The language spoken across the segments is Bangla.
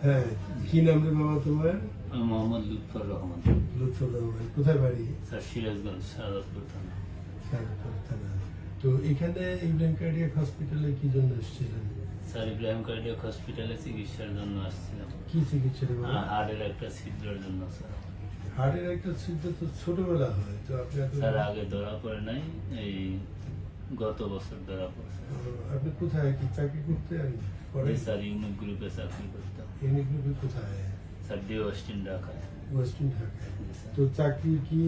হ্যাঁ, কি নাম রে বাবা তোমার? আমি মোহাম্মদ লুৎফর রহমান। লুৎফর রহমান। কোথায় বাড়ি? স্যার সিরাজগঞ্জ, শাহাদাতপুর থানা। শাহজাদপুর থানা। তো এখানে ইব্রাহিম কার্ডিয়াক হসপিটালে কি জন্য এসেছিলেন? স্যার ইব্রাহিম কার্ডিয়াক হসপিটালে চিকিৎসার জন্য আসছিলাম। কি চিকিৎসা রে বাবা? হার্টের একটা ছিদ্রের জন্য স্যার। হার্টের একটা ছিদ্র তো ছোটবেলা হয়, তো আপনি স্যার আগে ধরা পড়ে নাই, এই গত বছর ধরা পড়ছে। আপনি কোথায় কি চাকরি করতেন? স্যার ইউনিক গ্রুপে চাকরি করতাম। ইউনিক গ্রুপে কোথায়? স্যার ডি ওয়েস্টিন ঢাকায়। ওয়েস্টার্ন ঢাকায়। তো চাকরি কি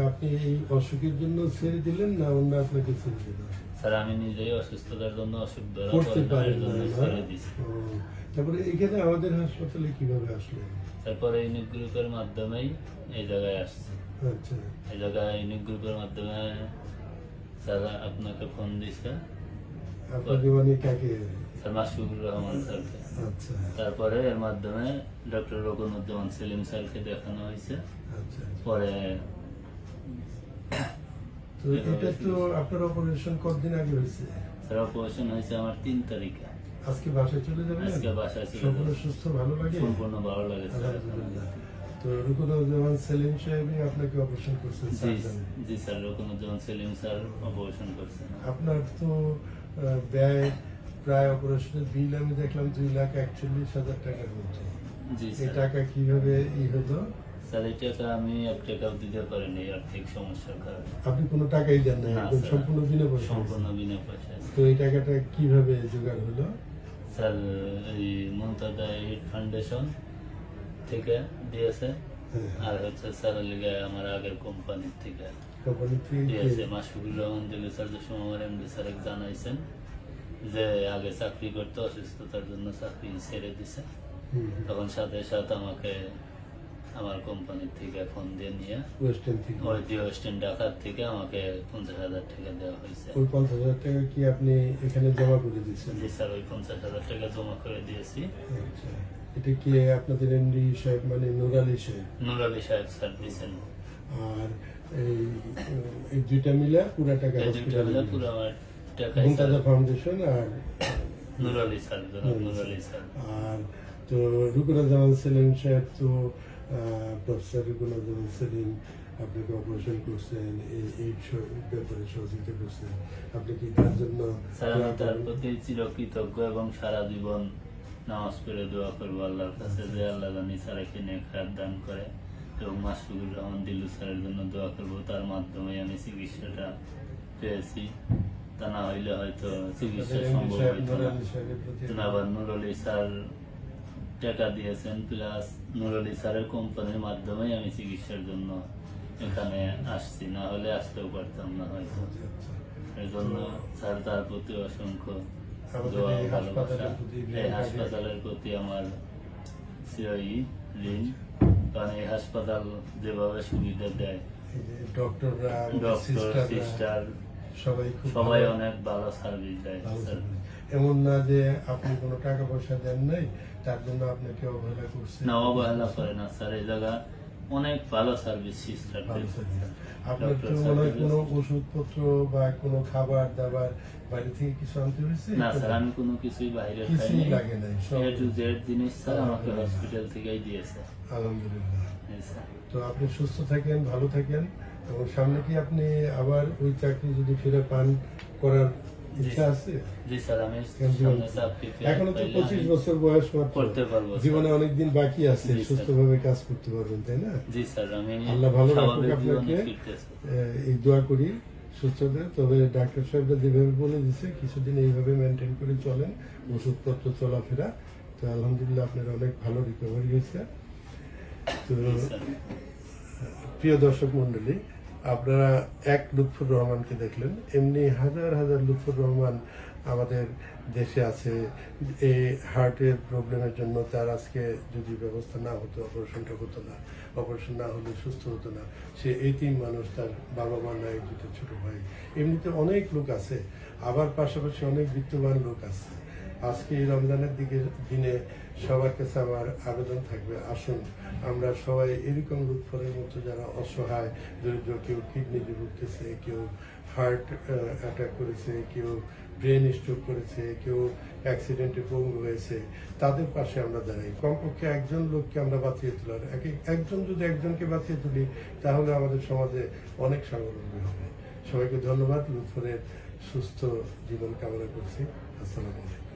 আপনি এই অসুখের জন্য ছেড়ে দিলেন না অন্য আপনাকে ছেড়ে দিলেন? স্যার আমি নিজেই অসুস্থতার জন্য অসুখ ধরা করতে পড়ে পারেন না, জন্য না? ছেড়ে দিছি। ও, তারপরে এখানে আমাদের হাসপাতালে কিভাবে আসলেন? তারপরে ইউনিক গ্রুপের মাধ্যমেই এই জায়গায় আসছি। আচ্ছা, এই জায়গায় ইউনিক গ্রুপের মাধ্যমে স্যার আপনাকে ফোন দিছে। আপনাকে মানে কাকে? স্যার মাসুকুর রহমান স্যারকে। আচ্ছা তারপরে এর মাধ্যমে ডক্টর রকুনুজ্জামান সেলিম স্যারকে দেখানো হয়েছে। আচ্ছা। পরে তো এটা তো আপনার অপারেশন কতদিন আগে হয়েছে? স্যার অপারেশন হয়েছে আমার 3 তারিখে। আজকে বাসায় চলে যাবেন? আজকে বাসায় চলে সম্পূর্ণ যাবো। সুস্থ, ভালো লাগে? সম্পূর্ণ ভালো লাগে স্যার। আলহামদুলিল্লাহ। তো রুকুনুজ্জামান সেলিম সাহেবই আপনাকে অপারেশন করছেন? জি সার্জন। জি sir, Rokonuzzaman Selim sir operation করছেন। আপনার তো ব্যয় প্রায় অপারেশনের বিল আমি দেখলাম 2,41,000 টাকার মতো। জি এই স্যার। টাকা কিভাবে হতো? স্যার এই টাকা আমি 1 টাকাও দিতে পারিনি আর্থিক সমস্যার কারণে। আপনি কোনো টাকাই দেন না, না একদম স্যার, সম্পূর্ণ বিনা পয়সা? সম্পূর্ণ বিনা পয়সায়। তো এই টাকাটা কিভাবে জোগাড় হলো? স্যার এই মুনতাদা এইড ফাউন্ডেশন থেকে দিয়েছে, হ্যাঁ, আর হচ্ছে স্যার লিগে আমার আগের কোম্পানির থেকে কোম্পানি থেকে দিয়েছে। মাসুকুর রহমান দিলে স্যার যে সময় আমার এমডি স্যার জানাইছেন যে আগে চাকরি করতে অসুস্থতার জন্য চাকরি ছেড়ে দিছে, তখন সাথে সাথে আমাকে আমার কোম্পানির থেকে ফোন দিয়ে নিয়ে ওয়েস্টার্ন থেকে ওই দি ওয়েস্টার্ন ঢাকার থেকে আমাকে 50,000 টাকা দেওয়া হয়েছে। ওই 50,000 টাকা কি আপনি এখানে জমা করে দিচ্ছেন? জি স্যার, ওই 50,000 টাকা জমা করে দিয়েছি। আচ্ছা, এটা কি আপনাদের এমডি সাহেব মানে নুর আলী সাহেব? নুর আলী সাহেব স্যার দিয়েছেন। আর এই দুইটা মিলে পুরো টাকা এই দুইটা হসপিটালে মিলে পুরো আমার টাকা মুনতাজা ফাউন্ডেশন আর নুর আলী স্যার, জনাব নুর আলী স্যার। আর তো রুকুনুজ্জামান সেলিম সাহেব তো প্রফেসর রুকুনুজ্জামান সেলিম আপনাকে অপারেশন করছেন, এই ব্যাপারে সহযোগিতা করছেন, আপনি কি তার জন্য? স্যার আমি তার প্রতি চিরকৃতজ্ঞ এবং সারা জীবন নামাজ পড়ে দোয়া করবো আল্লাহর কাছে যে আল্লাহ জানি স্যারকে নেক হায়াত দান করে, এবং মাসুকুর রহমান দিলু স্যারের জন্য দোয়া করবো, তার মাধ্যমে আমি চিকিৎসাটা পেয়েছি। তা না হইলে হয়তো চিকিৎসা সম্ভব হইতো না। আবার নুর আলী স্যার টাকা দিয়েছেন, প্লাস নুর আলী স্যারের কোম্পানির মাধ্যমে আমি চিকিৎসার জন্য এখানে আসছি, না হলে আসতেও পারতাম না হয়তো। এর জন্য স্যার তার প্রতি অসংখ্য দোয়া ভালোবাসা। এই হাসপাতালের প্রতি আমার চিরই ঋণ, কারণ এই হাসপাতাল যেভাবে সুবিধা দেয়, ডক্টররা, ডক্টর সিস্টার সবাই অনেক ভালো সার্ভিস দেয় স্যার। এমন না যে আপনি কোনো টাকা পয়সা দেন নাই তার জন্য আপনাকে অবহেলা করছে? না, অবহেলা করে না স্যার, এই জায়গা অনেক ভালো সার্ভিস সিস্টার। আপনার তো মনে হয় কোনো ওষুধপত্র বা কোনো খাবার দাবার বাইরে থেকে কিছু আনতে হয়েছে? না স্যার, আমি কোনো কিছুই বাইরে কিছুই খাইনি, লাগে নাই, সব এ টু জেড জিনিস স্যার আমাকে হসপিটাল থেকেই দিয়েছে। আলহামদুলিল্লাহ। হ্যাঁ স্যার। তো আপনি সুস্থ থাকেন, ভালো থাকেন, এবং সামনে কি আপনি আবার ওই চাকরি যদি ফিরে পান করার ইচ্ছা আছে? জি স্যার, আমি সামনে চাকরি এখনো তো পাইলে 25 আমি বছর বয়স মাত্র, করতে পারবো স্যার। জীবনে অনেকদিন বাকি আছে, জি স্যার। সুস্থভাবে কাজ করতে পারবেন, তাই না? জি স্যার, আমি আল্লাহ ভালো রাখুক স্বাভাবিক জীবনে আপনাকে, ফিরতেছি। এই দোয়া করি সুস্থতা। তবে ডাক্তার সাহেবরা যেভাবে বলে দিচ্ছে কিছুদিন এইভাবে মেনটেন করে চলেন, ওষুধপত্র চলাফেরা, তো আলহামদুলিল্লাহ আপনার অনেক ভালো রিকভারি হয়েছে। তো জি স্যার। প্রিয় দর্শক মন্ডলী, আপনারা এক লুৎফর রহমানকে দেখলেন, এমনি হাজার হাজার লুৎফর রহমান আমাদের দেশে আছে। এই হার্টের প্রবলেমের জন্য তার আজকে যদি ব্যবস্থা না হতো, অপারেশনটা হতো না, অপারেশন না হলে সুস্থ হতো না, সে এতিম মানুষ, তার বাবা মা নাই, দুটো ছোট ভাই, এমনিতে অনেক লোক আছে, আবার পাশাপাশি অনেক বিত্তবান লোক আছে। আজকে এই রমজানের দিনে সবার কাছে আমার আবেদন থাকবে, আসুন আমরা সবাই এরকম লুৎফরের মতো যারা অসহায় দরিদ্র, কেউ কিডনিতে ভুগতেছে, কেউ হার্ট অ্যাটাক করেছে, কেউ ব্রেন স্ট্রোক করেছে, কেউ অ্যাক্সিডেন্টে পঙ্গু হয়েছে, তাদের পাশে আমরা দাঁড়াই। কমপক্ষে একজন লোককে আমরা বাঁচিয়ে তোলার, একজন যদি একজনকে বাঁচিয়ে তুলি তাহলে আমাদের সমাজে অনেক স্বাবলম্বী হবে। সবাইকে ধন্যবাদ, লুৎফরের সুস্থ জীবন কামনা করছি। আসসালামু আলাইকুম।